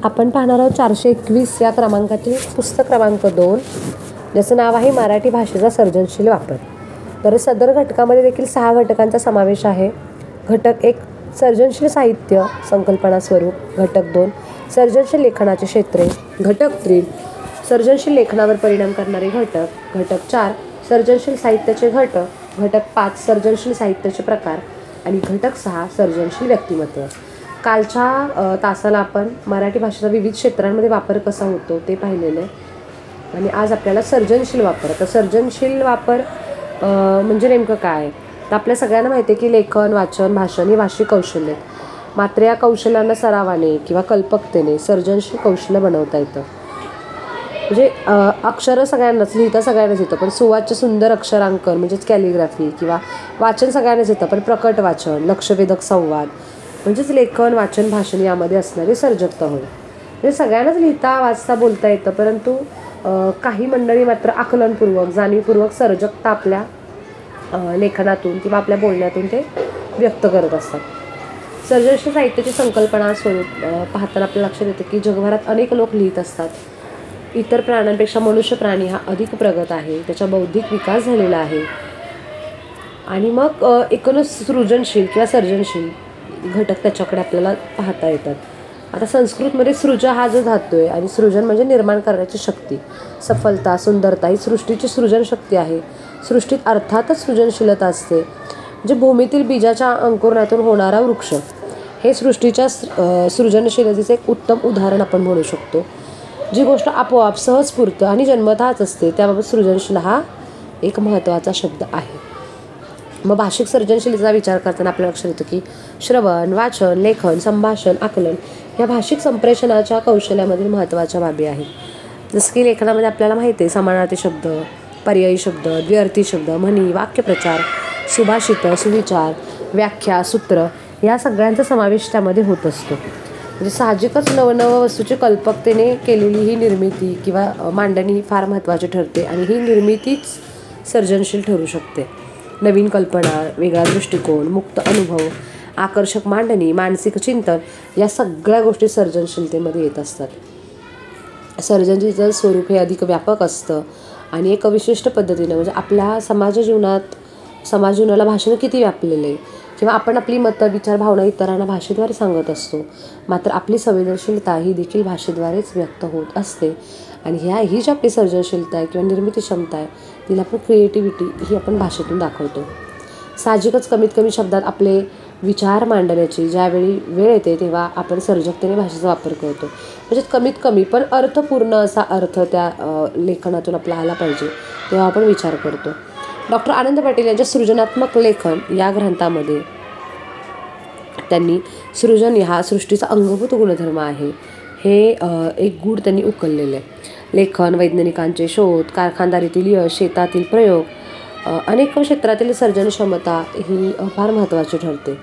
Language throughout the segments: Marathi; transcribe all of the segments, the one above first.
आपण पाहणार आहोत 421 या क्रमांकातील पुस्तक क्रमांक 2, ज्याचं नाव आहे मराठी भाषेचा सर्जनशील वापर. तर सदर घटकामध्ये देखील 6 घटकांचा समावेश आहे. घटक 1 सर्जनशील साहित्य संकल्पना स्वरूप. घटक 2 सर्जनशील लेखनाचे क्षेत्रे. घटक 3 सर्जनशील लेखनावर परिणाम करणारे घटक. घटक 4 सर्जनशील साहित्याचे घटक. घटक 5 सर्जनशील साहित्याचे प्रकार. आणि घटक 6 सर्जनशील व्यक्तिमत्व. कालच्या तासाला आपण मराठी भाषेचा विविध क्षेत्रांमध्ये वापर कसा होतो ते पाहिलेलं आहे. आणि आज आपल्याला सर्जनशील वापर. तर सर्जनशील वापर म्हणजे नेमकं काय? तर आपल्या सगळ्यांना माहिती आहे की लेखन, वाचन, भाषण ही भाषिक कौशल्य आहेत. मात्र या कौशल्यांना सरावाने किंवा कल्पकतेने सर्जनशील कौशल्य बनवता येतं. म्हणजे अक्षरं सगळ्यांनाच लिहिता सगळ्यांनाच येतं, पण सुवाच्य सुंदर अक्षरांकन म्हणजेच कॅलिग्राफी किंवा वाचन सगळ्यांनाच येतं, पण प्रकट वाचन, लक्षवेधक संवाद म्हणजेच लेखन, वाचन, भाषण यामध्ये असणारी सर्जकता होय. म्हणजे सगळ्यांनाच लिहिता, वाचता, बोलता येतं, परंतु काही मंडळी मात्र आकलनपूर्वक, जाणीवपूर्वक सर्जकता आपल्या लेखनातून किंवा आपल्या बोलण्यातून ते व्यक्त करत असतात. सर्जनशील साहित्याची संकल्पना स्वरूप पाहताना आपल्या लक्षात येतं की जगभरात अनेक लोक लिहित असतात. इतर प्राण्यांपेक्षा मनुष्य प्राणी हा अधिक प्रगत आहे, त्याचा बौद्धिक विकास झालेला आहे. आणि मग एकूणच सृजनशील किंवा सर्जनशील घटक त्याच्याकडे आपल्याला पाहता येतात. आता संस्कृतमध्ये सृजा हा जो धातू आहे, आणि सृजन म्हणजे निर्माण करण्याची शक्ती, सफलता, सुंदरता ही सृष्टीची सृजन शक्ती आहे. सृष्टीत अर्थातच सृजनशीलता असते. म्हणजे भूमीतील बीजाच्या अंकुरणातून होणारा वृक्ष हे सृष्टीच्या सृजनशीलतेचे एक उत्तम उदाहरण आपण म्हणू शकतो. जी गोष्ट आपोआप सहजस्फूर्त आणि जन्मतःच असते त्याबाबत सृजनशील हा एक महत्त्वाचा शब्द आहे. मग भाषिक सर्जनशीलतेचा विचार करताना आपल्याला लक्षात येतं की श्रवण, वाचन, लेखन, संभाषण, आकलन या भाषिक संप्रेषणाच्या कौशल्यामधील महत्त्वाच्या बाबी आहेत. जसं की लेखनामध्ये आपल्याला माहिती आहे समानार्थी शब्द, पर्यायी शब्द, द्व्यर्थी शब्द, म्हणी, वाक्यप्रचार, सुभाषित, सुविचार, व्याख्या, सूत्र या सगळ्यांचा समावेश त्यामध्ये होत असतो. म्हणजे साहजिकच नवनव वस्तूची कल्पकतेने केलेली ही निर्मिती किंवा मांडणी ही फार महत्त्वाची ठरते, आणि ही निर्मितीच सर्जनशील ठरू शकते. नवीन कल्पना, वेगळा दृष्टिकोन, मुक्त अनुभव, आकर्षक मांडणी, मानसिक चिंतन या सगळ्या गोष्टी सर्जनशीलतेमध्ये येत असतात. सर्जनशीलतेचं स्वरूप हे अधिक व्यापक असतं आणि एक विशिष्ट पद्धतीनं म्हणजे आपल्या समाज जीवनाला भाषेनं किती व्यापलेलं आहे, किंवा आपण आपली मतं, विचार, भावना इतरांना भाषेद्वारे सांगत असतो. मात्र आपली संवेदनशीलता ही देखील भाषेद्वारेच व्यक्त होत असते. आणि ही जी आपली सर्जनशीलता आहे किंवा निर्मिती क्षमता आहे, तिला आपण क्रिएटिव्हिटी ही आपण भाषेतून दाखवतो. साहजिकच कमीत कमी शब्दात आपले विचार मांडण्याची ज्यावेळी वेळ येते तेव्हा आपण सर्जकतेने भाषेचा वापर करतो. म्हणजे कमीत कमी पण अर्थपूर्ण असा अर्थ त्या लेखनातून आपला आला पाहिजे तेव्हा आपण विचार करतो. डॉक्टर आनंद पाटील यांच्या सृजनात्मक लेखन या ग्रंथामध्ये त्यांनी सृजन हा सृष्टीचा अंगभूत गुणधर्म आहे हे एक गूढ त्यांनी उकललेलं आहे. लेखन, वैज्ञानिकांचे शोध, कारखानदारीतील यश, शेतातील प्रयोग, अनेक क्षेत्रातील सर्जन क्षमता ही फार महत्त्वाची ठरते.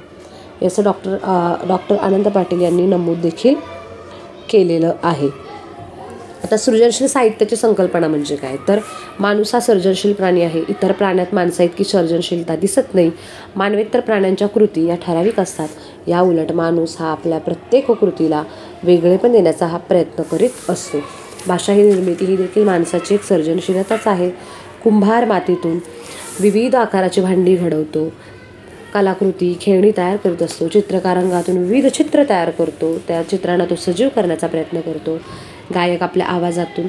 याचं डॉक्टर आनंद पाटील यांनी नमूद देखील केलेलं आहे. आता सृजनशील साहित्याची संकल्पना म्हणजे काय? तर माणूस हा सर्जनशील प्राणी आहे. इतर प्राण्यात माणसाइतकी सर्जनशीलता दिसत नाही. मानवेतर प्राण्यांच्या कृती या ठराविक असतात. या उलट माणूस हा आपल्या प्रत्येक कृतीला वेगळेपण देण्याचा हा प्रयत्न करीत असतो. भाषा ही निर्मिती ही देखील माणसाची एक सर्जनशीलताच आहे. कुंभार मातीतून विविध आकाराची भांडी घडवतो, कलाकृती, खेळणी तयार करत असतो. चित्रकार रंगातून विविध चित्र तयार करतो, त्या चित्रांना तो सजीव करण्याचा प्रयत्न करतो. गायक आपल्या आवाजातून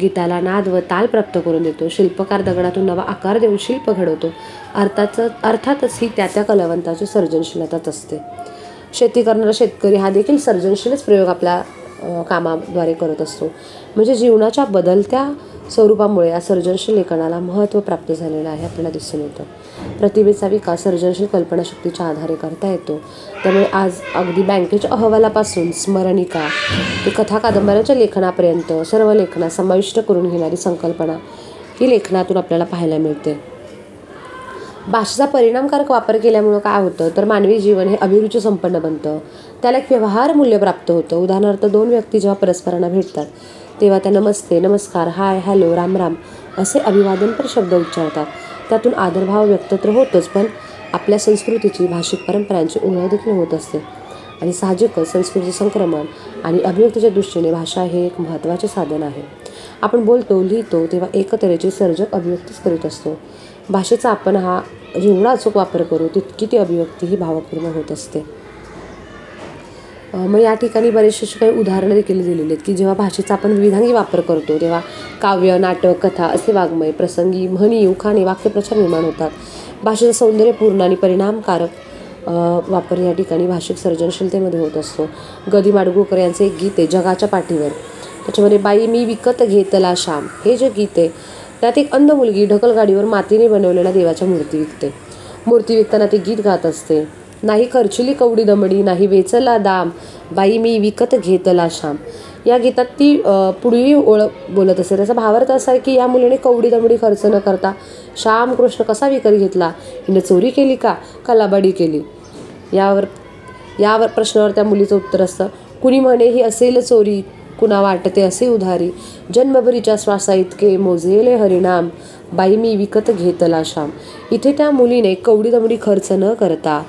गीताला नाद व ताल प्राप्त करून देतो. शिल्पकार दगडातून नवा आकार देऊन शिल्प घडवतो. अर्थातच ही त्या कलावंताची सर्जनशीलताच असते. शेती करणारा शेतकरी हा देखील सर्जनशीलच प्रयोग आपल्या कामाद्वारे करत असतो. म्हणजे जीवनाच्या बदलत्या स्वरूपामुळे या सर्जनशील लेखनाला महत्त्व प्राप्त झालेलं आहे आपल्याला दिसून येतं. प्रतिभेचा विकास सर्जनशील कल्पनाशक्तीच्या आधारे करता येतो. त्यामुळे आज अगदी बँकेच्या अहवालापासून स्मरणिका ते कथा कादंबऱ्यांच्या लेखनापर्यंत सर्व लेखनात समाविष्ट करून घेणारी संकल्पना ही लेखनातून आपल्याला पाहायला मिळते. भाषेचा परिणामकारक वापर केल्यामुळं काय होतं तर मानवी जीवन हे अभिरुची संपन्न बनतं. त्याला एक व्यवहार मूल्य प्राप्त होतं. उदाहरणार्थ 2 व्यक्ती जेव्हा परस्परांना भेटतात तेव्हा त्या नमस्ते, नमस्कार, हाय, हॅलो, राम राम असे अभिवादनपर शब्द उच्चारतात. त्यातून आदरभाव व्यक्त तर होतोच, पण आपल्या संस्कृतीची, भाषिक परंपरांची ओळख देखील होत असते. आणि साहजिकच संस्कृती संक्रमण आणि अभिव्यक्तीच्या दृष्टीने भाषा हे एक महत्त्वाचे साधन आहे. आपण बोलतो लिहितो तेव्हा एकतेची सर्जक अभिव्यक्तीच करीत असतो. भाषेचा आपण हा जेवढा अचूक वापर करू तितकी ती अभिव्यक्ती ही भावपूर्ण होत असते. मग या ठिकाणी बरेचसे काही उदाहरणं देखील दिलेली आहेत की जेव्हा भाषेचा आपण विविधांगी वापर करतो तेव्हा काव्य, नाटक, कथा असे वाङ्मय, प्रसंगी, म्हणी, उखाणे, वाक्यप्रचार निर्माण होतात. भाषेचा सौंदर्यपूर्ण आणि परिणामकारक वापर या ठिकाणी भाषिक सर्जनशीलतेमध्ये होत असतो. ग. दि. माडगूळकर यांचे एक गीत आहे जगाच्या पाठीवर. त्याच्यामध्ये बाई मी विकत घेतला श्याम हे जे गीत आहे त्यात एक अंध मुलगी ढकलगाडीवर मातीने बनवलेल्या देवाच्या मूर्ती विकते. मूर्ती विकताना ती गीत गात असते. नाही खर्चिली कवडी दमडी नाही वेचला दाम बाई मी विकत घेतला श्याम. या गीतात ती पुढील ओळ बोलत असते. त्याचा भावार्थ असा आहे की या मुलीने कवडी दमडी खर्च न करता श्याम कृष्ण कसा विकत घेतला. हिने चोरी केली का लबाडी केली. यावर प्रश्नावर त्या मुलीचं उत्तर असतं कुणी म्हणे ही असेल चोरी कुणा वाटते असे उधारी जन्मभरीच्या श्वासा इतके मोजेले हरिनाम बाई मी विकत घेतला श्याम. इथे त्या मुलीने कवडी दमडी खर्च न करता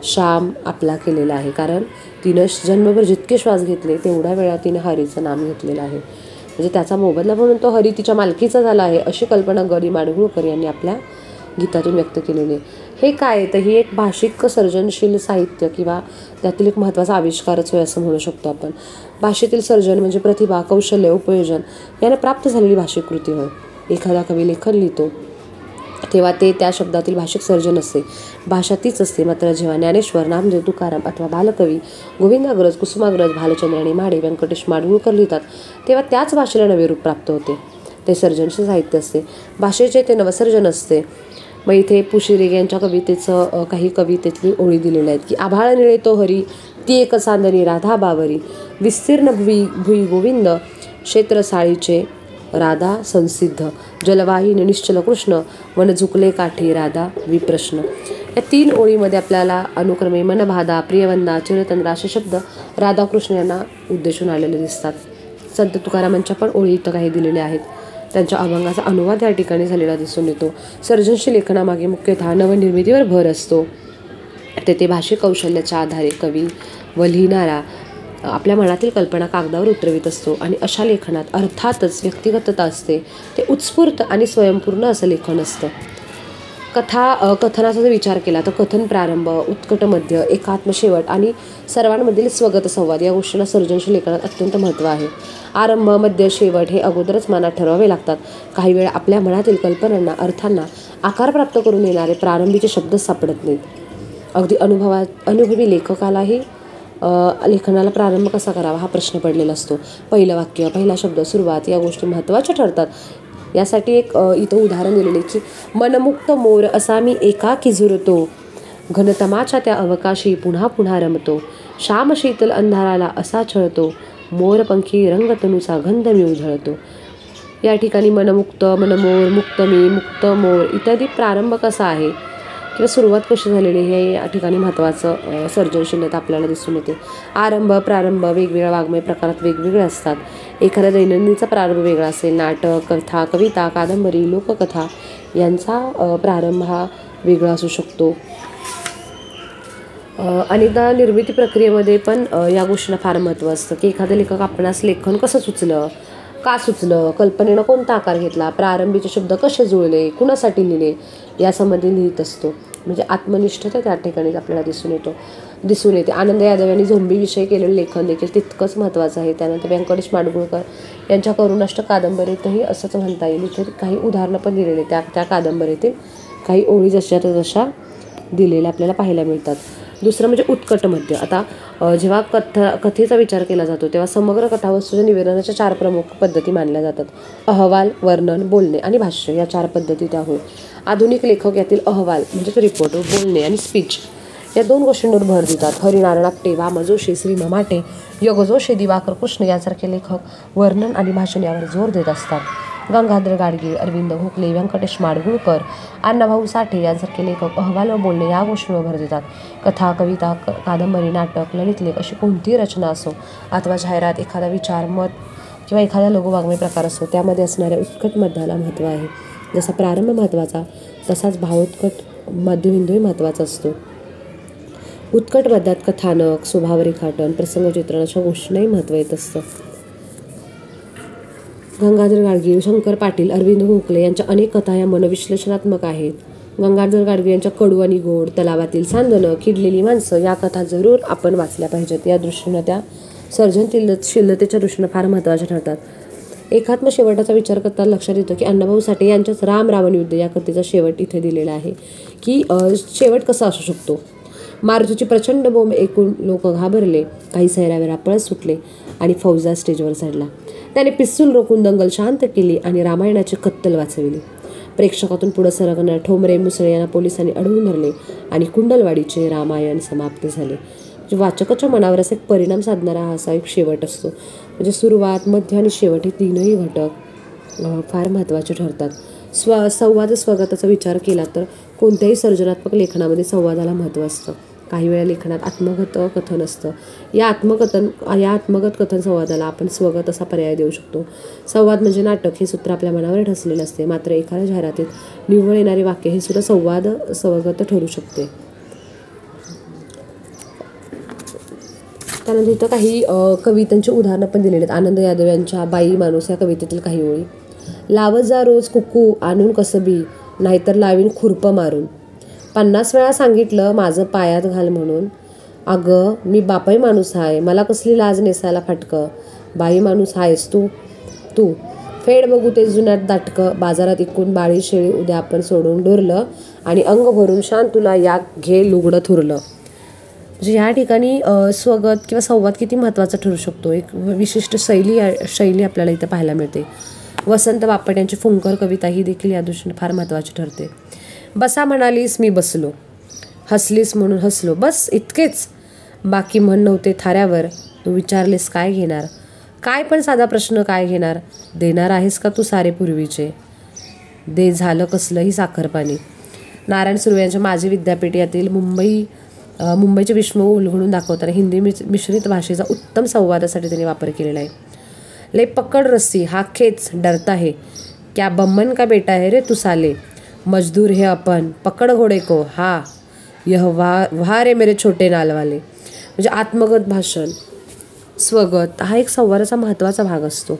श्याम आपला केलेला आहे, कारण तिनं जन्मभर जितके श्वास घेतले तेवढ्या वेळा तिने हरीचं नाम घेतलेलं आहे. म्हणजे त्याचा मोबदला म्हणून तो हरी तिच्या मालकीचा झाला आहे अशी कल्पना ग. दि. माडगूळकर यांनी आपल्या गीतातून व्यक्त केलेली आहे. हे काय तर ही एक भाषिक सर्जनशील साहित्य किंवा त्यातील एक महत्त्वाचा आविष्कारच होय असं म्हणू शकतो आपण. भाषेतील सर्जन म्हणजे प्रतिभा, कौशल्य, उपयोजन याने प्राप्त झालेली भाषिक कृती होय. एखादा कवी लेखन लिहितो तेव्हा ते त्या शब्दातील भाषिक सर्जन असते. भाषा तीच असते. मात्र जेव्हा ज्ञानेश्वर, नामदेव, तुकाराम अथवा बालकवी गोविंदाग्रज, कुसुमाग्रज, भालचंद्र आणि माडे, व्यंकटेश माडगूळकर लिहितात तेव्हा त्याच भाषेला नवे रूप प्राप्त होते. ते सर्जनशील साहित्य असते. भाषेचे ते नवसर्जन असते. मग इथे पुशिरेग यांच्या कवितेचं काही कवितेतली ओळी दिलेल्या आहेत की आभाळ निळे तो हरी ती एक चांदणी राधा बावरी विस्तीर्ण भुई गोविंद क्षेत्रसाळीचे राधा संसिद्ध जलवाहिनी निश्चल कृष्ण वन झुकले काठी राधा विप्रश्न. या 3 ओळीमध्ये आपल्याला अनुक्रमे मनबाधा, प्रियवंदा, चिरतंद्रा असे शब्द राधाकृष्ण यांना उद्देशून आलेले दिसतात. संत तुकारामांच्या पण ओळी इथं काही दिलेल्या आहेत. त्यांच्या अभंगाचा अनुवाद या ठिकाणी झालेला दिसून येतो. सर्जनशील लेखनामागे मुख्यतः नवनिर्मितीवर भर असतो. तेथे भाषिक कौशल्याच्या आधारे कवी व लिहिणारा आपल्या मनातील कल्पना कागदावर उतरवित असतो आणि अशा लेखनात अर्थातच व्यक्तिगतता असते. ते उत्स्फूर्त आणि स्वयंपूर्ण असं लेखन असतं. कथनाचा जर विचार केला तर कथन प्रारंभ, उत्कट मध्य, एकात्म शेवट आणि सर्वांमधील स्वगत संवाद या गोष्टींना सर्जनशील लेखनात अत्यंत महत्त्व आहे. आरंभ, मध्य, शेवट हे अगोदरच मनात ठरवावे लागतात. काही वेळा आपल्या मनातील कल्पनांना, अर्थांना आकार प्राप्त करून येणारे प्रारंभीचे शब्दच सापडत नाहीत. अगदी अनुभवी लेखकालाही लेखनाला प्रारंभ कसा करावा हा प्रश्न पडलेला असतो. पहिलं वाक्य, पहिला शब्द, सुरुवात या गोष्टी महत्त्वाच्या ठरतात. यासाठी एक इथं उदाहरण दिलेले की मनमुक्त मोर असा मी एकाकी झुरतो घनतमाच्या त्या अवकाशी पुन्हा पुन्हा रमतो श्याम शीतल अंधाराला असा छळतो मोरपंखी रंगतनुचा गंध मी उधळतो. या ठिकाणी मनमुक्त, मनमोर, मुक्त मी, मुक्त मोर इत्यादी प्रारंभ कसा आहे किंवा सुरुवात कशी झालेली हे या ठिकाणी महत्त्वाचं सर्जनशीलता आपल्याला दिसून येते. आरंभ, प्रारंभ वेगवेगळ्या वाङ्मय प्रकारात वेगवेगळे असतात. एखाद्या दैनंदिनीचा प्रारंभ वेगळा असेल. नाटक, कथा, कविता, कादंबरी, लोककथा यांचा प्रारंभ हा वेगळा असू शकतो. अनेकदा निर्मिती प्रक्रियेमध्ये पण या गोष्टींना फार महत्त्व असतं की एखादं लेखक आपणास लेखन कसं सुचलं, का सुचलं, कल्पनेनं कोणता आकार घेतला, प्रारंभीचे शब्द कसे जुळले, कुणासाठी लिहिले यासंबंधी लिहित असतो. म्हणजे आत्मनिष्ठता त्या ठिकाणी आपल्याला दिसून येते. आनंद यादव यांनी झोंबीविषयी केलेलं लेखन देखील तितकंच महत्त्वाचं आहे. त्यानंतर व्यंकटेश माडगूळकर यांच्या करुणाष्टक कादंबरीतही असंच म्हणता येईल. इथे काही उदाहरणं पण दिलेली त्या कादंबरीतील काही ओळी जशाच्या तशा दिलेल्या आपल्याला पाहायला मिळतात. दुसरं म्हणजे उत्कट मध्य. आता जेव्हा कथेचा विचार केला जातो तेव्हा समग्र कथावस्तूच्या निवेदनाच्या 4 प्रमुख पद्धती मानल्या जातात. अहवाल, वर्णन, बोलणे आणि भाष्य या 4 पद्धती त्या होय. आधुनिक लेखक यातील अहवाल म्हणजेच रिपोर्ट, बोलणे आणि स्पीच या 2 गोष्टींवर भर देतात. हरिनारायण आपटे, वा म जोशी, श्री म माटे, योग जोशी, दिवाकर कृष्ण यांसारखे लेखक वर्णन आणि भाषण यावर जोर देत असतात. गंगाधर गाडगीळ, अरविंद घोकले, व्यंकटेश माडगूळकर, अण्णाभाऊ साठे यांसारखे लेखक अहवाल व बोलणे या गोष्टींवर भर देतात. कथा, कविता, कादंबरी, नाटक, ललितलेख अशी कोणतीही रचना असो अथवा जाहिरात, एखादा विचार, मत किंवा एखादा लघुवाङ्मय प्रकार असो त्यामध्ये असणाऱ्या उत्कट मध्याला महत्त्व आहे. जसा प्रारंभ महत्त्वाचा तसाच भावोत्कट मध्यबिंदूही महत्त्वाचा असतो. उत्कट पदात कथानक, स्वभाव रेखाटन, प्रसंगचित्रण अशा गोष्टींनाही महत्त्व येत असतं. गंगाधर गाडगीळ, शंकर पाटील, अरविंद गोखले यांच्या अनेक कथा या मनविश्लेषणात्मक आहेत. गंगाधर गाडगीळ यांच्या कडू आणि गोड, तलावातील सांदणं, किडलेली माणसं या कथा जरूर आपण वाचल्या पाहिजेत. या दृष्टीनं त्या सर्जनशीलतेच्या दृष्टीनं फार महत्त्वाच्या ठरतात. एकात्म शेवटाचा विचार करता लक्षात येतो की अण्णाभाऊ साठे यांच्याच राम रावण युद्ध या कथेचा शेवट इथे दिलेला आहे की शेवट कसा असू शकतो. मारुतीची प्रचंड बोंब ऐकून लोक घाबरले, काही सैरावेरा पळत सुटले आणि फौजा स्टेजवर चढला. त्याने पिस्तूल रोखून दंगल शांत केली आणि रामायणाची कत्तल वाचविली. प्रेक्षकातून पुढे सरकणाऱ्या ठोंबरे मुसळे यांना पोलिसांनी अडवून धरले आणि कुंडलवाडीचे रामायण समाप्त झाले. म्हणजे वाचकाच्या मनावर असा एक परिणाम साधणारा हा असा एक शेवट असतो. म्हणजे सुरुवात, मध्य आणि शेवट हे तीनही घटक फार महत्त्वाचे ठरतात. संवाद स्वगताचा विचार केला तर कोणत्याही सर्जनात्मक लेखनामध्ये संवादाला महत्त्व असतं. काही वेळा लेखनात आत्मगत कथन असतं. या आत्मगत कथन संवादाला आपण स्वगत असा पर्याय देऊ शकतो. संवाद म्हणजे नाटक हे सूत्र आपल्या मनावर ठसलेलं असते, मात्र एखाद्या जाहिरातीत निव्वळ येणारे वाक्य हे सुद्धा स्वगत ठरू शकते. त्यानंतर इथं काही कवितांची उदाहरणं पण दिलेली आहेत. आनंद यादव यांच्या बाई माणूस या कवितेतील काही ओळी. लावत जा रोज कुकू आणून कसबी, नाहीतर लावीन खुरपं मारून. 50 वेळा सांगितलं माझं पायात घाल म्हणून. अगं मी बापाई माणूस आहे, मला कसली लाज नेसायला फाटकं. बाई माणूस आहेस तू फेड बघू ते जुन्यात दाटकं. बाजारात इकून बाळी शेळी उद्या आपण सोडून डोरलं, आणि अंग भरून शान तुला या घे लुगडं थुरलं. म्हणजे या ठिकाणी स्वगत किंवा संवाद किती महत्त्वाचा ठरू शकतो. एक विशिष्ट शैली आपल्याला इथं पाहायला मिळते. वसंत बापट यांची फुंकर कविता ही देखील या दृष्टीने फार महत्त्वाची ठरते. बसा म्हणालीस मी बसलो, हसलीस म्हणून हसलो, बस इतकेच. बाकी म्हण नव्हते थाऱ्यावर, तू विचारलेस काय घेणार. काय पण साधा प्रश्न काय घेणार. देणार आहेस का तू सारे पूर्वीचे. दे झालं कसलंही साखरपाणी. नारायण सुर्वे यांच्या माझे विद्यापीठ यातील मुंबईचे विश्व उलगडून दाखवताना हिंदी मिश्रित भाषेचा उत्तम संवादासाठी त्यांनी वापर केलेला आहे. ले पकड रस्सी हा खेच डरता है, क्या बम्मन का बेटा है रे तू साले. मजदूर है अपन पकड घोडे को, हा यह वाह रे मेरे छोटे नालवाले. म्हणजे आत्मगत भाषण, स्वगत हा एक संवादाचा महत्त्वाचा भाग असतो.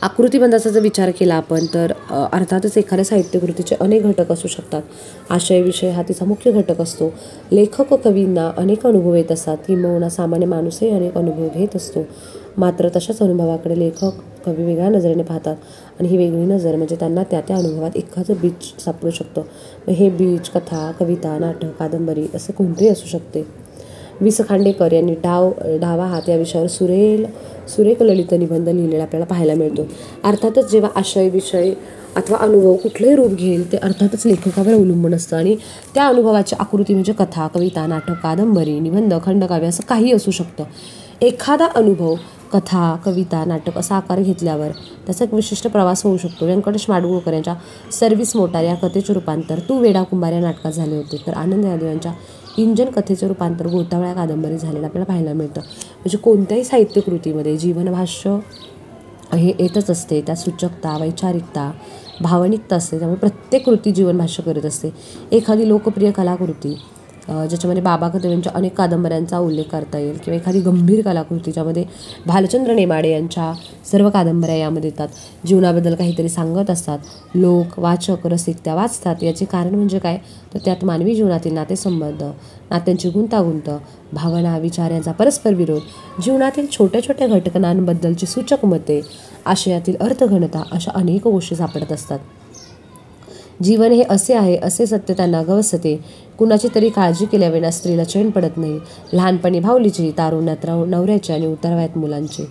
आकृतिबंधाचा जर विचार केला आपण तर अर्थातच एखाद्या साहित्यकृतीचे अनेक घटक असू शकतात. आशय विषय हा तिचा मुख्य घटक असतो. लेखक व कवींना अनेक अनुभव येत असतात, किंबहुना सामान्य माणूसही अनेक अनुभव घेत असतो. मात्र तशाच अनुभवाकडे लेखक कवी वेगळ्या नजरेने पाहतात, आणि ही वेगळी नजर म्हणजे त्यांना त्या अनुभवात एखादं बीज सापडू शकतं. हे बीज कथा, कविता, नाटक, कादंबरी असे कोणतेही असू शकते. वि स खांडेकर यांनी डावा हात या विषयावर सुरेख ललित निबंध लिहिलेला आपल्याला पाहायला मिळतो. अर्थातच जेव्हा आशय विषय अथवा अनुभव कुठलंही रूप घेईल ते अर्थातच लेखकावर अवलंबून असतं, आणि त्या अनुभवाची आकृती म्हणजे कथा, कविता, नाटक, कादंबरी, निबंध, खंडकाव्य असं काही असू शकतं. एखादा अनुभव कथा, कविता, नाटक असा आकार घेतल्यावर त्याचा एक विशिष्ट प्रवास होऊ शकतो. व्यंकटेश माडगूळकर यांच्या सर्व्हिस मोटार या कथेचे रूपांतर तू वेडा कुंभार या नाटकात झाले होते, तर आनंद यादव यांच्या इंजन कथेचे रूपांतर गोतावळ्या कादंबरी झालेलं आपल्याला पाहायला मिळतं. म्हणजे कोणत्याही साहित्यकृतीमध्ये जीवनभाष्य हे येतच असते. त्या सूचकता, वैचारिकता, भावनिकता असते. त्यामुळे प्रत्येक कृती जीवनभाष्य करत असते. एखादी लोकप्रिय कलाकृती ज्याच्यामध्ये बाबा कदम यांच्या अनेक कादंबऱ्यांचा उल्लेख करता येईल, किंवा एखादी गंभीर कलाकृती ज्यामध्ये भालचंद्र नेमाडे यांच्या सर्व कादंबऱ्या यामध्ये येतात. जीवनाबद्दल काहीतरी सांगत असतात. लोक, वाचक, रसिक त्या वाचतात. याचे कारण म्हणजे काय, तर त्यात मानवी जीवनातील नातेसंबंध, नात्यांची गुंतागुंत, भावना, विचार यांचा परस्पर विरोध, जीवनातील छोट्या छोट्या घटनांबद्दलची सूचक मते, आशयातील अर्थघनता अशा अनेक गोष्टी सापडत असतात. जीवन हे असे आहे असे सत्य त्यांना गवसते. कुणाची तरी काळजी केल्याविना स्त्रीला चैन पडत नाही. लहानपणी भावलीची, तारुण्यात नवऱ्याची आणि उतरवयात मुलांची.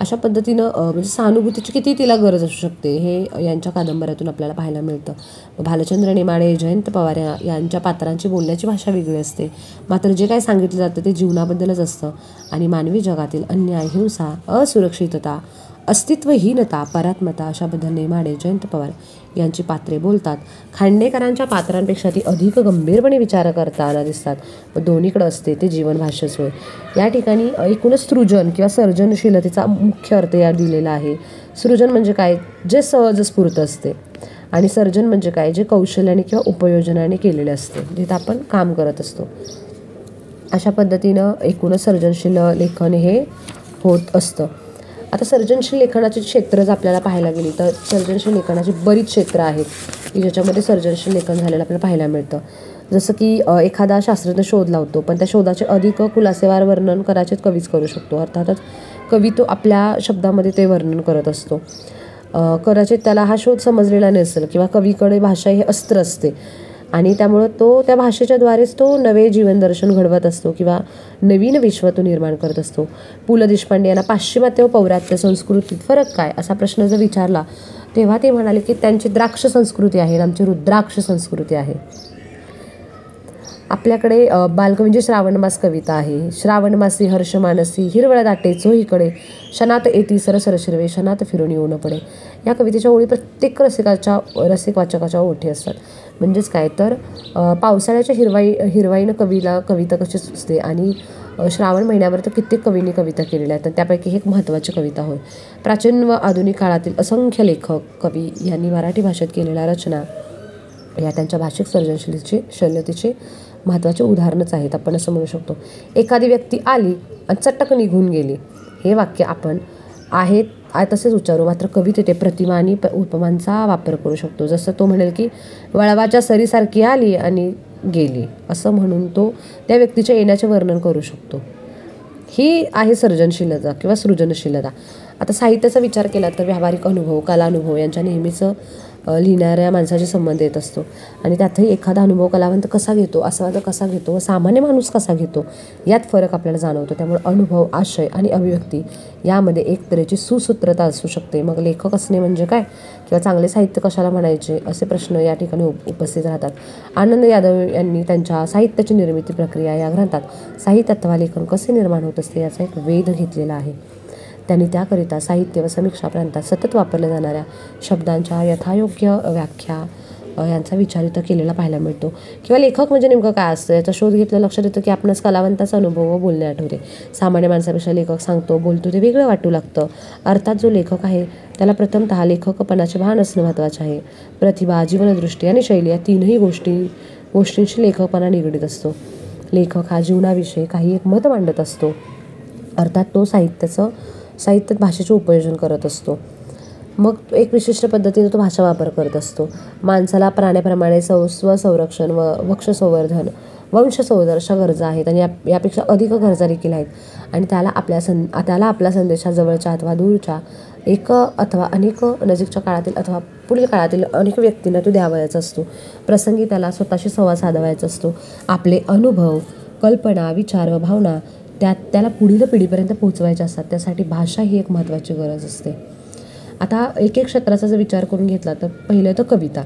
अशा पद्धतीनं म्हणजे सहानुभूतीची किती तिला गरज असू शकते हे यांच्या कादंबऱ्यातून आपल्याला पाहायला मिळतं. भालचंद्र नेमाडे, जयंत पवार यांच्या पात्रांची बोलण्याची भाषा वेगळी असते, मात्र जे काय सांगितलं जातं ते जीवनाबद्दलच असतं. आणि मानवी जगातील अन्याय, हिंसा, असुरक्षितता, अस्तित्वहीनता, परात्मता अशाबद्दल नेमाडे, जयंत पवार यांची पात्रे बोलतात. खांडेकरांच्या पात्रांपेक्षा ती अधिक गंभीरपणे विचार करताना दिसतात. व दोन्हीकडे असते ते जीवनभाष्यच होय. या ठिकाणी एकूणच सृजन किंवा सर्जनशीलतेचा मुख्य अर्थ या दिलेला आहे. सृजन म्हणजे काय, जे सहज स्फूर्त असते. आणि सर्जन म्हणजे काय, जे कौशल्याने किंवा उपयोजनाने केलेले असते, जिथं आपण काम करत असतो. अशा पद्धतीनं एकूणच सर्जनशील लेखन हे होत असतं. आता सर्जनशील लेखनाची क्षेत्र जर आपल्याला पाहायला गेली तर सर्जनशील लेखनाची बरीच क्षेत्र आहेत की ज्याच्यामध्ये सर्जनशील लेखन झालेलं आपल्याला पाहायला मिळतं. जसं की एखादा शास्त्रज्ञ शोध लावतो, पण त्या शोधाचे अधिक खुलासेवार वर्णन कदाचित कवीच करू शकतो. अर्थातच कवी तो आपल्या शब्दामध्ये ते वर्णन करत असतो. कदाचित त्याला हा शोध समजलेला नसेल किंवा कवीकडे भाषा हे अस्त्र असते आणि त्यामुळं तो त्या भाषेच्याद्वारेच तो नवे जीवनदर्शन घडवत असतो किंवा नवीन विश्व तो निर्माण करत असतो. पु ल देशपांडे यांना पाश्चिमात्य व पौरात्य संस्कृतीत फरक काय असा प्रश्न जर विचारला तेव्हा ते म्हणाले की त्यांची द्राक्ष संस्कृती आहे, आमची रुद्राक्ष संस्कृती आहे. आपल्याकडे बालकवींची श्रावणमास कविता आहे. श्रावणमासी हर्षमानसी हिरवळ दाटे चोहीकडे, शनात येती सरसर शिरवे, शनात फिरून येऊ न पडे. या कवितेच्या ओळी प्रत्येक रसिक वाचकाच्या ओठी असतात. म्हणजेच काय तर पावसाळ्याच्या हिरवाईनं कविता कशी सुचते आणि श्रावण महिन्यावर तर कित्येक कवींनी कविता केलेल्या आहेत. त्यापैकी एक महत्त्वाची कविता होय. प्राचीन व आधुनिक काळातील असंख्य लेखक कवी यांनी मराठी भाषेत केलेल्या रचना या त्यांच्या भाषिक शैल्यतेची महत्त्वाची उदाहरणच आहेत, आपण असं म्हणू शकतो. एखादी व्यक्ती आली आणि चटक निघून गेली हे वाक्य आपण तसेच उच्चारू, मात्र कवी तिथे प्रतिमा आणि उपमांचा वापर करू शकतो. जसं तो म्हणेल की वळवाच्या सरीसारखी आली आणि गेली, असं म्हणून तो त्या व्यक्तीच्या येण्याचे वर्णन करू शकतो. ही आहे सर्जनशीलता किंवा सृजनशीलता. आता साहित्याचा विचार केला तर व्यावहारिक अनुभव, कलानुभव यांच्या नेहमीच लिहिणाऱ्या माणसाशी संबंध येत असतो आणि त्यातही एखादा अनुभव कलावंत कसा घेतो, आस्वाद कसा घेतो व सामान्य माणूस कसा घेतो यात फरक आपल्याला जाणवतो. त्यामुळे अनुभव, आशय आणि अभिव्यक्ती यामध्ये एक तऱ्हेची सुसूत्रता असू शकते. मग लेखक असणे म्हणजे काय किंवा चांगले साहित्य कशाला म्हणायचे असे प्रश्न या ठिकाणी उपस्थित राहतात. आनंद यादव यांनी त्यांच्या साहित्याची निर्मिती प्रक्रिया या ग्रंथात साहित्यत्वालेखन कसे निर्माण होत असते याचा एक वेध घेतलेला आहे. त्यांनी त्याकरिता साहित्य व समीक्षा प्रांतात सतत वापरल्या जाणाऱ्या शब्दांच्या यथायोग्य व्याख्या यांचा विचार इथं केलेला पाहायला मिळतो. किंवा लेखक म्हणजे नेमकं काय असतं याचा शोध घेतला लक्षात येतं की आपणास कलावंताचा अनुभव व बोलणे आठवते. सामान्य माणसापेक्षा लेखक सांगतो बोलतो ते वेगळं वाटू लागतं. अर्थात जो लेखक आहे त्याला प्रथमतः लेखकपणाचे भान असणं महत्त्वाचे आहे. प्रतिभा, जीवनदृष्टी आणि शैली या तीनही गोष्टींशी लेखकपणा निगडीत असतो. लेखक हा जीवनाविषयी काही एक मत मांडत असतो. अर्थात तो साहित्यात भाषेचे उपयोजन करत असतो. मग एक विशिष्ट पद्धतीने तो भाषा वापर करत असतो. माणसाला प्राण्याप्रमाणे स्वसंरक्षण व वंशसंवर्धन अशा गरजा आहेत आणि यापेक्षा अधिक गरजा देखील आहेत आणि त्याला आपल्या संदेशात जवळच्या अथवा दूरच्या एक अथवा अनेक नजीकच्या काळातील अथवा पुढील काळातील अनेक व्यक्तींना तो द्यावयाचा असतो. प्रसंगी त्याला स्वतःशी संवाद साधावायचा असतो. आपले अनुभव, कल्पना, विचार व भावना त्याला पुढील पिढीपर्यंत पोहोचवायचे असतात. त्यासाठी भाषा ही एक महत्त्वाची गरज असते. आता एक क्षेत्राचा जर विचार करून घेतला तर पहिलं तर कविता.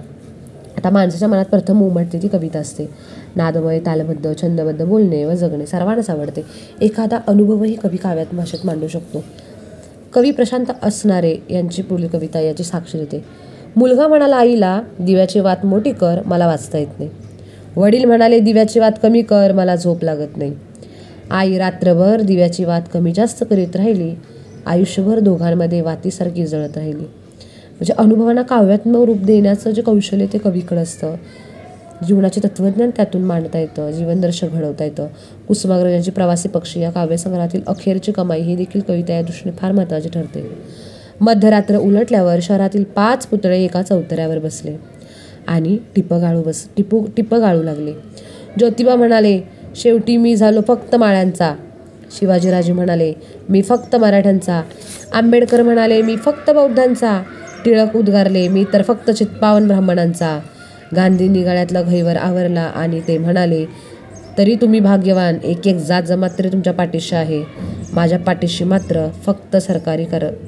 आता माणसाच्या मनात प्रथम उमटते ती कविता असते. नादमय, तालबद्ध, छंदबद्ध बोलणे व जगणे सर्वांनाच आवडते. एखादा अनुभवही कवी काव्यात भाषेत मांडू शकतो. कवी प्रशांत असणारे यांची पुढील कविता याची साक्ष देते. मुलगा म्हणाला आईला, दिव्याची वात मोठी कर, मला वाचता येत नाही. वडील म्हणाले, दिव्याची वात कमी कर, मला झोप लागत नाही. आई रात्रभर दिव्याची वात कमी जास्त करीत राहिली. आयुष्यभर दोघांमध्ये वातीसारखी जळत राहिली. म्हणजे अनुभवांना काव्यात्मक रूप देण्याचं जे कौशल्य ते कवीकडे असतं. जीवनाचे तत्त्वज्ञान त्यातून मांडता येतं, जीवनदर्शन घडवता येतं. कुसुमाग्रजांची प्रवासी पक्षी या काव्यसंग्रहातील अखेरची कमाई ही देखील कविता या दृष्टीने फार महत्त्वाची ठरते. मध्यरात्र उलटल्यावर शहरातील 5 पुतळे एका चौतऱ्यावर बसले आणि टिपं गाळू लागले. ज्योतिबा म्हणाले, शेवटी मी झालो फक्त माळ्यांचा. शिवाजीराजे म्हणाले, मी फक्त मराठ्यांचा. आंबेडकर म्हणाले, मी फक्त बौद्धांचा. टिळक उद्गारले, मी तर फक्त चित्पावन ब्राह्मणांचा. गांधींनी गळ्यातला घैवर आवरला आणि ते म्हणाले, तरी तुम्ही भाग्यवान, एक जात जमात तरी तुमच्या पाठीशी आहे. माझ्या पाठीशी मात्र फक्त सरकारी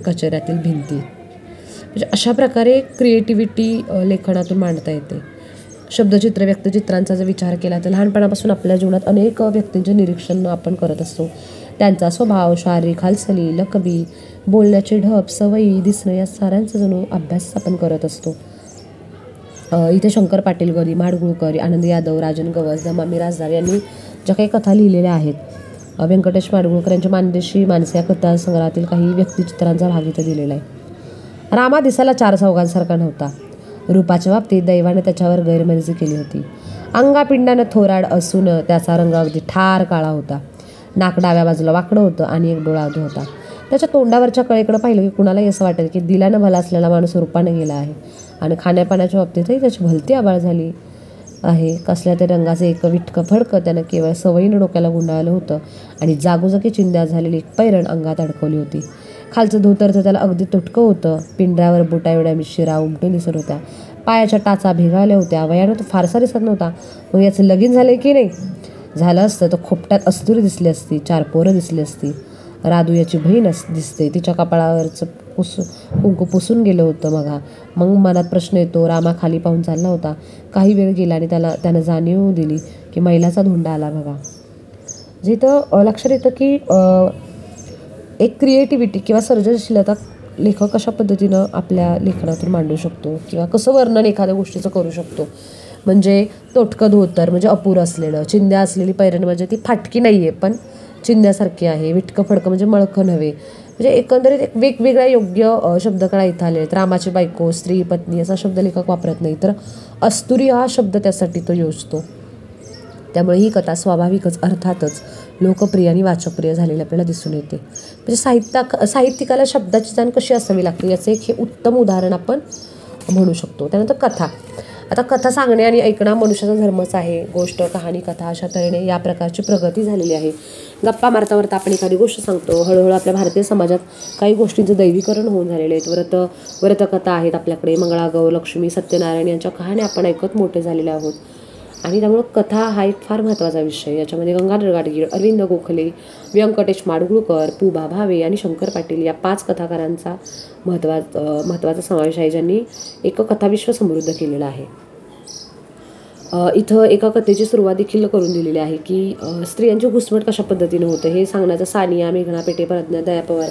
कचेऱ्यातील भिंती. म्हणजे अशा प्रकारे क्रिएटिव्हिटी लेखनातून मांडता येते. शब्दचित्र, व्यक्तिचित्रांचा जर विचार केला तर लहानपणापासून आपल्या जीवनात अनेक व्यक्तींचे निरीक्षण आपण करत असतो. त्यांचा स्वभाव, शारीरिक हालचाली, लकबी, बोलण्याचे ढब, सवयी, दिसणं या साऱ्यांचा जणू अभ्यास आपण करत असतो. इथे शंकर पाटील, गरी माडगुळकर, आनंद यादव, राजन गवस, दमा मिरासदार यांनी ज्या काही कथा लिहिलेल्या आहेत, व्यंकटेश माडगुळकर यांच्या मानदेशी माणसे या कथा संग्रहातील काही व्यक्तिचित्रांचा भाग इथं दिलेला आहे. रामा दिसायला 4 चौघांसारखा नव्हता. रूपाच्या बाबतीत दैवाने त्याच्यावर गैरमर्जी केली होती. अंगापिंडानं थोराड असून त्याचा रंग अगदी ठार काळा होता. नाक डाव्या बाजूला वाकडं होतं आणि एक डोळा अधू होता. त्याच्या तोंडावरच्या कळेकडं पाहिलं की कुणालाही असं वाटेल की दिलानं भला असलेला माणूस रूपाने गेला आहे. आणि खाण्यापाण्याच्या बाबतीतही त्याची भलती आबाळ झाली आहे. कसल्या ते रंगाचं एक विटकं फडकं त्यानं केवळ सवयीनं डोक्याला गुंडाळलं होतं आणि जागोजागी चिंध्या झालेली एक पैरण अंगात अडकवली होती. खालचं धोतर तर त्याला अगदी तुटकं होतं. पिंढऱ्यावर बुटा एवढ्या शिरा उमटून दिसत होत्या. पायाच्या टाचा भेगाळल्या होत्या. वयानं तो फारसा दिसत नव्हता. मग याचं लगीन झालं की नाही? झालं असतं तर खोपट्यात अस्तुरी दिसली असती, 4 पोरं दिसली असती. राधू याची बहीण दिसते. तिच्या कपाळावरचं कुंकू पुसून गेलं होतं. मग मनात प्रश्न येतो. रामा खाली पाहून चालला होता. काही वेळ गेला आणि त्यानं जाणीव दिली की मैलाचा धोंडा आला बघा. जिथं लक्षात येतं की एक क्रिएटिव्हिटी किंवा सर्जनशीलता लेखक कशा पद्धतीनं आपल्या लेखनातून मांडू शकतो किंवा कसं वर्णन एखाद्या गोष्टीचं करू शकतो. म्हणजे तोटकं धोतर म्हणजे अपुरं असलेलं, चिंध्या असलेली पैरण म्हणजे ती फाटकी नाही आहे पण चिंध्यासारखी आहे. विटकं फडकं म्हणजे मळकं नव्हे. म्हणजे एकंदरीत एक वेगवेगळ्या योग्य शब्दकळा इथं आले आहेत. रामाची बायको, स्त्री, पत्नी असा शब्द लेखक वापरत नाही, तर अस्तुरी हा शब्द त्यासाठी तो योजतो. त्यामुळे ही कथा स्वाभाविकच अर्थातच लोकप्रिय आणि वाचकप्रिय झालेली आपल्याला दिसून येते. म्हणजे साहित्यिकाला शब्दाची जाण कशी असावी लागते याचं एक हे उत्तम उदाहरण आपण म्हणू शकतो. त्यानंतर कथा. आता कथा सांगणे आणि ऐकणं मनुष्याचा धर्मच आहे. गोष्ट, कहाणी, कथा अशा तऱ्हेने या प्रकारची प्रगती झालेली आहे. गप्पा मारता मारता आपण एखादी गोष्ट सांगतो. हळूहळू आपल्या भारतीय समाजात काही गोष्टींचं दैवीकरण होऊन झालेले आहेत. व्रतकथा आहेत आपल्याकडे. मंगळागौर, लक्ष्मी, सत्यनारायण यांच्या कहाण्या आपण ऐकत मोठे झालेले आहोत. आणि त्यामुळं कथा हा एक फार महत्त्वाचा विषय. याच्यामध्ये गंगाधर गाडगीळ, अरविंद गोखले, व्यंकटेश माडगुळकर, पु. बा. भावे आणि शंकर पाटील या 5 कथाकारांचा महत्त्वाचा समावेश आहे, ज्यांनी एक कथाविश्व समृद्ध केलेलं आहे. इथं एका कथेची सुरुवात देखील करून दिलेली आहे की स्त्रियांची घुसमट कशा पद्धतीने होतं हे सांगण्याचं सानिया, मेघना पेटे, प्रज्ञा, दया पवार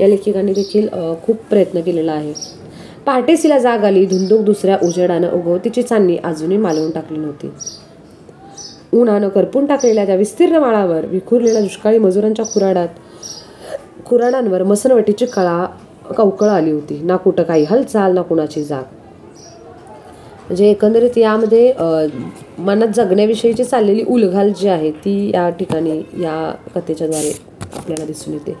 या लेखिकांनी देखील खूप प्रयत्न केलेला आहे. पहाटेसीला जाग आली, धुंदूक दुसऱ्या उजेडानं उगवतीची चांदणी अजूनही मालवून टाकली नव्हती. उन्हानं करपून टाकलेल्या त्या विस्तीर्ण माळावर विखुरलेल्या दुष्काळी मजुरांच्या खुराडांवर मसनवटीची कवकळ आली होती. ना कुठं काही हालचाल, ना कुणाची जाग. म्हणजे एकंदरीत यामध्ये मनात जगण्याविषयीची चाललेली उलघाल जी आहे ती या ठिकाणी या कथेच्याद्वारे आपल्याला दिसून येते.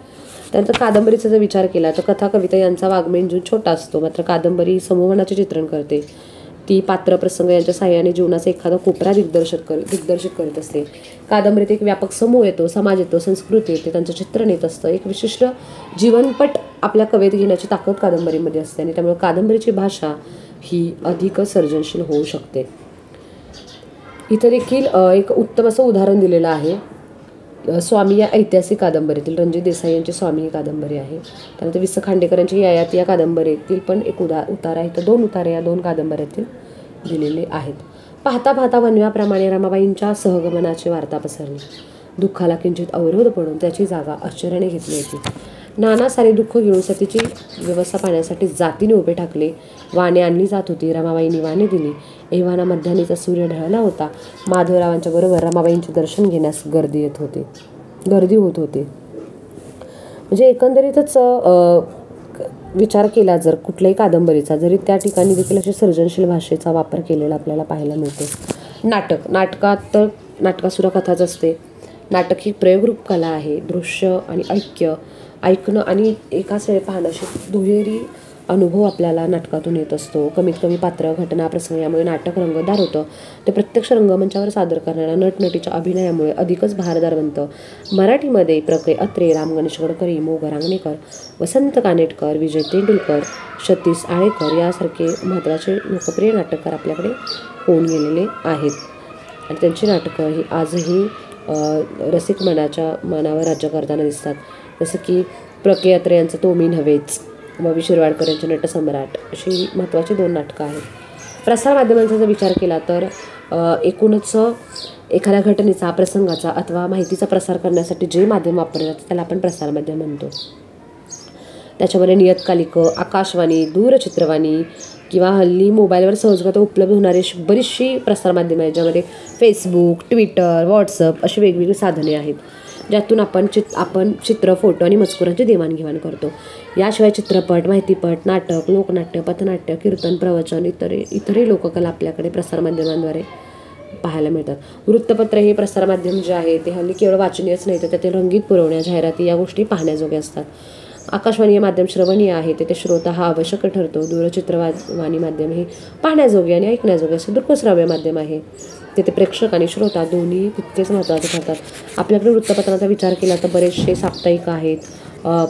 त्यानंतर कादंबरीचा जर विचार केला तर कथा, कविता यांचा वाङ्मयेंजू छोटा असतो. मात्र कादंबरी समूहाचे चित्रण करते. ती पात्र, प्रसंग यांच्या साहाय्याने जीवनाचा एखादा कोपरा दिग्दर्शित करत असते. कादंबरीत एक व्यापक समूह येतो, समाज येतो, संस्कृती येते, त्यांचं चित्रण येत असतं. एक विशिष्ट जीवनपट आपल्या कवेत घेण्याची ताकद कादंबरीमध्ये असते आणि त्यामुळे कादंबरीची भाषा ही अधिक सर्जनशील होऊ शकते. इथं देखील एक उत्तम असं उदाहरण दिलेलं आहे. स्वामी या ऐतिहासिक कादंबरीतील रणजित देसाई यांची स्वामी ही कादंबरी आहे. त्यानंतर वि. स. खांडेकर यांची ययाती या कादंबरीतील पण एक उतारा आहे. तर 2 उतारे या 2 कादंबऱ्यातील दिलेले आहेत. पाहता पाहता वनव्याप्रमाणे रमाबाईंच्या सहगमनाची वार्ता पसरली. दुःखाला किंचित अवरोध पडून त्याची जागा आश्चर्याने घेतली होती. नाना सारे दुःख घेऊन सतीची व्यवस्था पाहण्यासाठी जातीने उभे ठाकले. वाणे आणली जात होती. रमाबाईंनी वाणे दिली. एव्हाना मध्यान्हीचा सूर्य ढळला होता. माधवरावांच्या बरोबर रमाबाईंचे दर्शन घेण्यास गर्दी होत होती. म्हणजे एकंदरीतच विचार केला जर कुठल्याही कादंबरीचा, जरी त्या ठिकाणी देखील अशी सर्जनशील भाषेचा वापर केलेला आपल्याला पाहायला मिळतो. नाटकातसुद्धा कथाच असते. नाटक ही प्रयोगरूप कला आहे. दृश्य आणि ऐकणं आणि एकाच वेळी पाहणं असे दुहेरी अनुभव आपल्याला नाटकातून येत असतो. कमीत कमी पात्र, घटना, प्रसंग यामुळे नाटक रंगतदार होतं. ते प्रत्यक्ष रंगमंचावर सादर करणाऱ्या नटनटीच्या अभिनयामुळे अधिकच भारदार बनतं. मराठीमध्ये प्र. अत्रे, राम गणेश गडकरी, मो. गरांगणेकर, वसंत कानेटकर, विजय तेंडुलकर, सतीश आळेकर यासारखे महत्त्वाचे लोकप्रिय नाटककार आपल्याकडे होऊन गेलेले आहेत. आणि त्यांची नाटकं ही आजही रसिक मनावर राज्य करताना दिसतात. जसं की प्र. अत्रे यांचं तो मी नव्हेच व वि. शिरवाडकर यांचे नटसम्राट अशी महत्त्वाची 2 नाटकं आहेत. प्रसारमाध्यमांचा जर विचार केला तर एकूणच एखाद्या घटनेचा, प्रसंगाचा अथवा माहितीचा प्रसार करण्यासाठी जे माध्यम वापरले जातं त्याला आपण प्रसारमाध्यम म्हणतो. त्याच्यामध्ये नियतकालिकं, आकाशवाणी, दूरचित्रवाणी किंवा हल्ली मोबाईलवर सहजगत उपलब्ध होणारी बरीचशी प्रसारमाध्यमं आहेत, ज्यामध्ये फेसबुक, ट्विटर, व्हॉट्सअप अशी वेगवेगळी साधने आहेत. ज्यातून आपण चित्र, फोटो आणि मजकुरांची देवाणघेवाण करतो. याशिवाय चित्रपट, माहितीपट, नाटक, लोकनाट्य, पथनाट्य, कीर्तन, प्रवचन, इतरही लोककला आपल्याकडे प्रसारमाध्यमांद्वारे पाहायला मिळतात. वृत्तपत्र हे प्रसारमाध्यम जे आहे ते हल्ली केवळ वाचनीयच नाही तर त्यातील रंगीत पुरवण्या, जाहिराती या गोष्टी पाहण्याजोग्या असतात. आकाशवाणी हे माध्यम श्रवणीय आहे, तेथे श्रोता हा आवश्यक ठरतो. दूरचित्रवाणी माध्यम हे पाहण्याजोगे आणि ऐकण्याजोगे असे दृकश्राव्य माध्यम आहे, तेथे प्रेक्षक आणि श्रोता दोन्ही तितकेच महत्त्वाचे ठरतात. आपल्याकडे वृत्तपत्राचा विचार केला तर बरेचसे साप्ताहिक आहेत,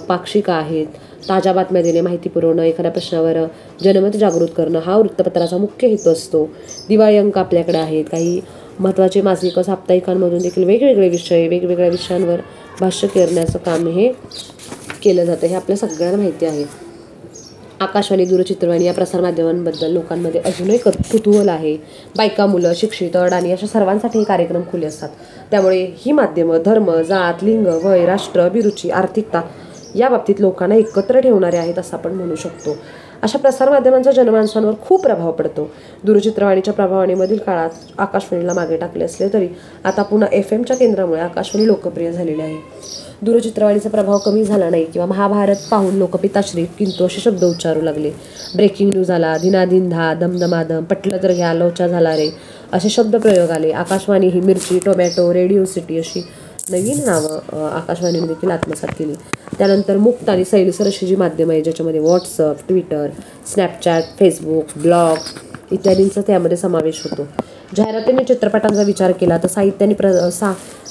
पाक्षिक आहेत. ताज्या बातम्या देणे, माहिती पुरवणं, एखाद्या प्रश्नावर जनमत जागृत करणं हा वृत्तपत्राचा मुख्य हेतू असतो. दिवाळी अंक आपल्याकडे आहेत. काही महत्त्वाचे मासिक साप्ताहिकांमधून देखील वेगवेगळे विषय, वेगवेगळ्या विषयांवर भाष्य करण्याचं काम हे केलं जातं, हे आपल्या सगळ्यांना माहिती आहे. आकाशवाणी, दूरचित्रवाणी या प्रसारमाध्यमांबद्दल लोकांमध्ये अजूनही कुतूहल आहे. बायका, मुलं, शिक्षित, अडाणी अशा सर्वांसाठी हे कार्यक्रम खुले असतात. त्यामुळे ही माध्यमं धर्म, जात, लिंग, वय, राष्ट्र, अभिरुची, आर्थिकता या बाबतीत लोकांना एकत्र ठेवणारे आहेत असं आपण म्हणू शकतो. अशा प्रसारमाध्यमांचा जनमानसांवर खूप प्रभाव पडतो. दूरचित्रवाणीच्या प्रभावाने मधील काळात आकाशवाणीला मागे टाकले असले तरी आता पुन्हा FM च्या केंद्रामुळे आकाशवाणी लोकप्रिय झालेली आहे. दूरचित्रवाणीचा प्रभाव कमी झाला नाही किंवा महाभारत पाहून लोक पिताश्री किंतु असे शब्द उच्चारू लागले. ब्रेकिंग न्यूज आला, धिनाधिन धा, दमदमादम, पटलं तर घ्या, लोचा झाला रे असे शब्द प्रयोग आले. आकाशवाणी ही मिरची, टोमॅटो, रेडिओ सिटी अशी नवीन नावं आकाशवाणीने देखील आत्मसात केली. त्यानंतर मुक्त आणि सैलसर अशी जी माध्यमं आहे ज्याच्यामध्ये WhatsApp, Twitter, Snapchat, Facebook, blog इत्यादींचा त्यामध्ये समावेश होतो. जाहिरातीने चित्रपटांचा विचार केला तर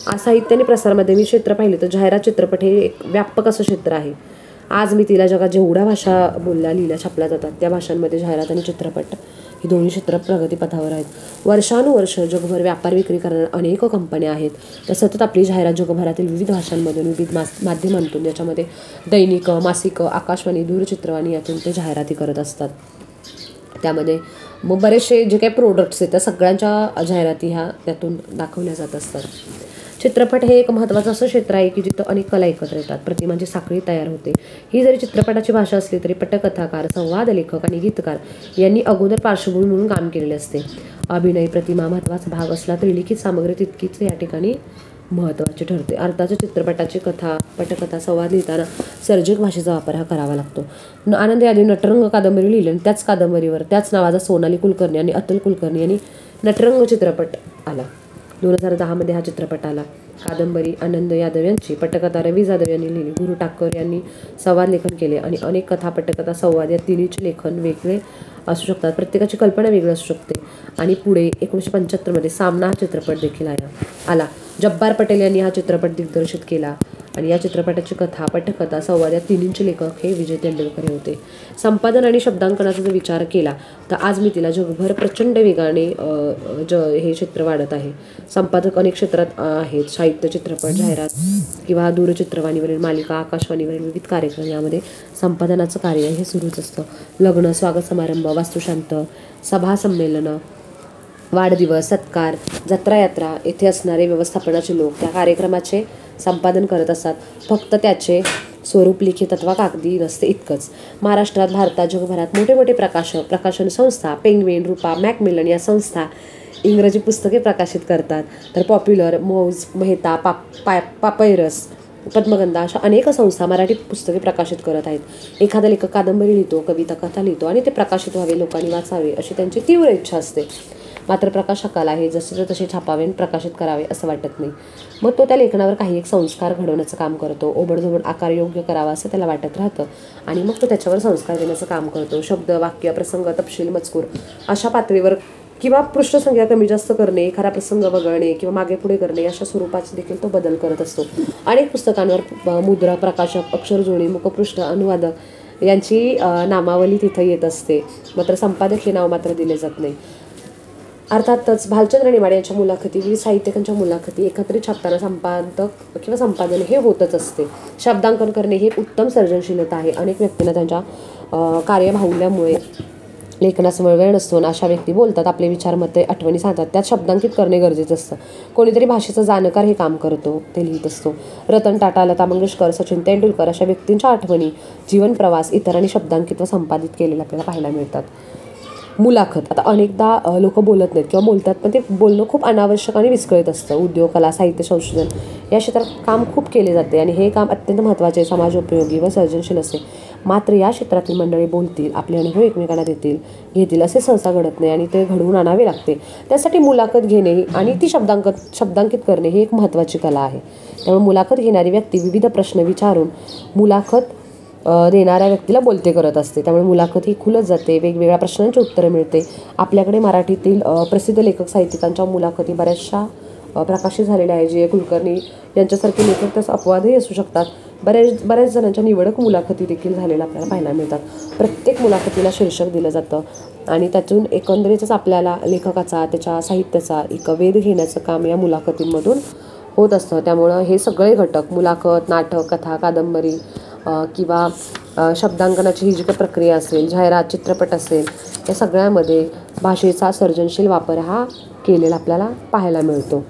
साहित्याने प्रसारमाध्यमी क्षेत्र पाहिले तर जाहिरात चित्रपट हे एक व्यापक असं क्षेत्र आहे. आज मी तिला जगात जेवढ्या भाषा बोलल्या, लिहिल्या, छापल्या जातात त्या भाषांमध्ये जाहिरात आणि चित्रपट ही दोन्ही क्षेत्र प्रगतीपथावर आहेत. वर्षानुवर्ष जगभर व्यापार विक्री करणाऱ्या अनेक कंपन्या आहेत. त्या सतत आपली जाहिरात जगभरातील विविध भाषांमधून, विविध माध्यमांतून, याच्यामध्ये दैनिक, मासिक, आकाशवाणी, दूरचित्रवाणी यातून ते जाहिराती करत असतात. त्यामध्ये मग बरेचसे जे काही प्रोडक्ट्स आहेत त्या सगळ्यांच्या जाहिराती ह्या त्यातून दाखवल्या जात असतात. चित्रपट हे एक महत्त्वाचं असं क्षेत्र आहे की जिथं अनेक कला एकत्र येतात, प्रतिमांची साखळी तयार होते. ही जरी चित्रपटाची भाषा असली तरी पटकथाकार, संवाद लेखक आणि गीतकार यांनी अगोदर पार्श्वभूमी म्हणून काम केलेले असते. अभिनय, प्रतिमा महत्त्वाचा भाग असला तरी लिखित सामग्री तितकीच या ठिकाणी महत्त्वाची ठरते. अर्थातच चित्रपटाची पटकथा, संवाद लिहिताना सर्जक भाषेचा वापर हा करावा लागतो. आनंद यादी नटरंग कादंबरी लिहिली आणि त्याच कादंबरीवर त्याच नावाचा सोनाली कुलकर्णी आणि अतुल कुलकर्णी यांनी नटरंग चित्रपट आला. 2010 हा चित्रपट आला. कादंबरी आनंद यादव यांची, पटकथा रवी जाधव यांनी लिहिली. गुरु टाक्कर यांनी संवाद लेखन केले आणि अनेक कथा, पटकथा, संवाद या तिन्हीचे लेखन वेगळे असू शकतात. प्रत्येकाची कल्पना वेगळी असू शकते. आणि पुढे 1975 सामना हा चित्रपट देखील आला. जब्बार पटेल यांनी हा चित्रपट दिग्दर्शित केला आणि या चित्रपटाची कथा, पटकथा, संवाद या तिन्हींचे लेखक हे विजय तेंडुलकर होते. संपादन आणि शब्दांकनाचा जर विचार केला तर आज मी तिला जगभर प्रचंड वेगाने हे क्षेत्र वाढत आहे. संपादक अनेक क्षेत्रात आहेत. साहित्य, चित्रपट, जाहिरात किंवा दूरचित्रवाणीवरील मालिका, आकाशवाणीवरील विविध कार्यक्रम यामध्ये संपादनाचं कार्य हे सुरूच असतं. लग्न, स्वागत समारंभ, वास्तुशांत, सभा संमेलनं, वाढदिवस, सत्कार, जत्रा, यात्रा येथे असणारे व्यवस्थापनाचे लोक त्या कार्यक्रमाचे संपादन करत असतात. फक्त त्याचे स्वरूप लिखित अथवा कागदी नसते इतकंच. महाराष्ट्रात, भारतात, जगभरात मोठे मोठे प्रकाशन संस्था, पेंग्विन, रूपा, मॅकमिलन या संस्था इंग्रजी पुस्तके प्रकाशित करतात. तर पॉप्युलर, मौज, मेहता, पापैरस, पद्मगंधा अशा अनेक संस्था मराठी पुस्तके प्रकाशित करत आहेत. एखादा लेखक कादंबरी लिहितो, कविता, कथा लिहितो आणि ते प्रकाशित व्हावे, लोकांनी वाचावे अशी त्यांची तीव्र इच्छा असते. मात्र प्रकाशकाला हे जसे तसे छापावे आणि प्रकाशित करावे असं वाटत नाही. मग तो त्या लेखनावर काही एक संस्कार घडवण्याचं काम करतो. ओबडधोबड आकार योग्य करावा असं त्याला वाटत राहतं आणि मग तो त्याच्यावर संस्कार देण्याचं काम करतो. शब्द, वाक्य, प्रसंग, तपशील, मजकूर अशा पातळीवर किंवा पृष्ठसंख्या कमी जास्त करणे, एखादा प्रसंग वगळणे किंवा मागे पुढे करणे अशा स्वरूपाचे देखील तो बदल करत असतो. अनेक पुस्तकांवर मुद्रा, प्रकाशक, अक्षरजोडी, मुखपृष्ठ, अनुवादक यांची नामावली तिथं येत असते. मात्र संपादक हे नाव मात्र दिले जात नाही. अर्थातच भालचंद्र नेमाडे यांच्या मुलाखती, विविध साहित्यिकांच्या मुलाखती एकत्रित छापताना संपादक किंवा संपादन हे होतच असते. शब्दांकन करणे ही एक उत्तम सर्जनशीलता आहे. अनेक व्यक्तींना त्यांच्या कार्यबाहुल्यामुळे लेखनासमोर वेळ नसतो आणि अशा व्यक्ती बोलतात, आपले विचार, मते, आठवणी सांगतात. त्यात शब्दांकित करणे गरजेचं असतं. कोणीतरी भाषेचा जाणकार हे काम करतो, ते लिहित असतो. रतन टाटा, लता मंगेशकर, सचिन तेंडुलकर अशा व्यक्तींच्या आठवणी, जीवन प्रवास इतरांनी शब्दांकित व संपादित केलेले आपल्याला पाहायला मिळतात. मुलाखत. आता अनेकदा लोक बोलत नाहीत किंवा बोलतात, पण ते बोलणं खूप अनावश्यक आणि विस्कळीत असतं. उद्योग, कला, साहित्य, संशोधन या क्षेत्रात काम खूप केले जाते आणि हे काम अत्यंत महत्त्वाचे, समाजोपयोगी व सर्जनशील असते. मात्र या क्षेत्रातील मंडळी बोलतील, आपले अनुभव एकमेकांना घेतील असे सहसा घडत नाही आणि ते घडवून आणावे लागते. त्यासाठी मुलाखत घेणे आणि ती शब्दांकित करणे ही एक महत्त्वाची कला आहे. त्यामुळे मुलाखत घेणारी व्यक्ती विविध प्रश्न विचारून मुलाखत देणाऱ्या व्यक्तीला बोलते करत असते. त्यामुळे मुलाखत ही खुलत जाते, वेगवेगळ्या प्रश्नांची उत्तरं मिळते. आपल्याकडे मराठीतील प्रसिद्ध लेखक साहित्यिकांच्या मुलाखती बऱ्याचशा प्रकाशित झालेल्या आहे. जे कुलकर्णी यांच्यासारखे लेखक तसं अपवादही असू शकतात. बऱ्याच जणांच्या निवडक मुलाखती देखील झालेल्या आपल्याला पाहायला मिळतात. प्रत्येक मुलाखतीला शीर्षक दिलं जातं आणि त्यातून एकंदरीतच आपल्याला लेखकाचा, त्याच्या साहित्याचा एक वेध घेण्याचं काम या मुलाखतींमधून होत असतं. त्यामुळं हे सगळे घटक, मुलाखत, नाटक, कथा, कादंबरी किंवा शब्दांकनाची ही जी काही प्रक्रिया असेल, जाहिरात, चित्रपट असेल, या सगळ्यामध्ये भाषेचा सर्जनशील वापर हा केलेला आपल्याला पाहायला मिळतो.